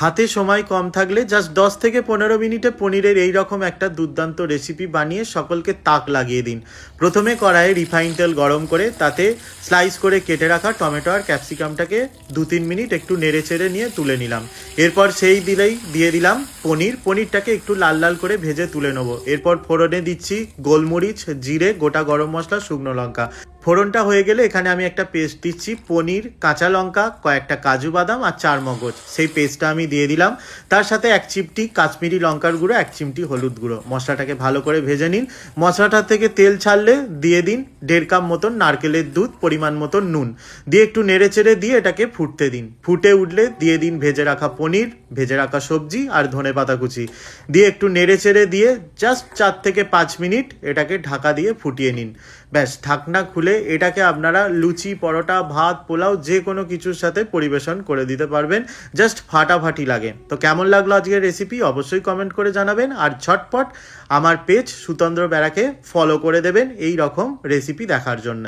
হাতে সময় কম থাকলে জাস্ট 10 থেকে 15 মিনিটে পনিরের এই রকম একটা দুর্দান্ত রেসিপি বানিয়ে সকলকে তাক লাগিয়ে দিন। প্রথমে কড়াইয়ে রিফাইন তেল গরম করে তাতে স্লাইস করে কেটে রাখা টমেটো আর ক্যাপসিকামটাকে 2-3 মিনিট একটু নেড়ে চেড়ে নিয়ে তুলে নিলাম। এরপর দিয়ে দিলাম পনিরটাকে একটু লাল লাল করে ভেজে তুলে নেবো। এরপর ফোড়নে দিচ্ছি গোলমরিচ, জিরে, গোটা গরম মশলা, শুকনো লঙ্কা। ফোড়নটা হয়ে গেলে এখানে আমি একটা পেস্ট দিচ্ছি, পনির, কাঁচা লঙ্কা, কয়েকটা কাজু বাদাম আর 4 মগজ, সেই পেস্টটা আমি দিয়ে দিলাম। তার সাথে 1 চিমটি কাশ্মীরি লঙ্কার গুঁড়ো, 1 চিমটি হলুদ গুঁড়ো। মশলাটাকে ভালো করে ভেজে নিন। মশলাটা থেকে তেল ছাড়লে দিয়ে দিন 1.5 কাপ মতন নারকেলের দুধ, পরিমাণ মতন নুন দিয়ে একটু নেড়ে চেড়ে দিয়ে এটাকে ফুটতে দিন। ফুটে উঠলে দিয়ে দিন ভেজে রাখা পনির, ভেজে রাখা সবজি আর ধনেপাতা কুচি দিয়ে একটু নেড়ে চেড়ে দিয়ে জাস্ট 4 থেকে 5 মিনিট এটাকে ঢাকা দিয়ে ফুটিয়ে নিন। ব্যাস, ঢাকনা খুলে এটাকে আপনারা লুচি, পরোটা, ভাত, পোলাও যে কোনো কিছুর সাথে পরিবেশন করে দিতে পারবেন। জাস্ট ফাটাফাটি লাগে। তো কেমন লাগলো আজকের রেসিপি অবশ্যই কমেন্ট করে জানাবেন। আর ঝটপট আমার পেজ সুতন্দ্র বেরাকে ফলো করে দেবেন এই রকম রেসিপি দেখার জন্য।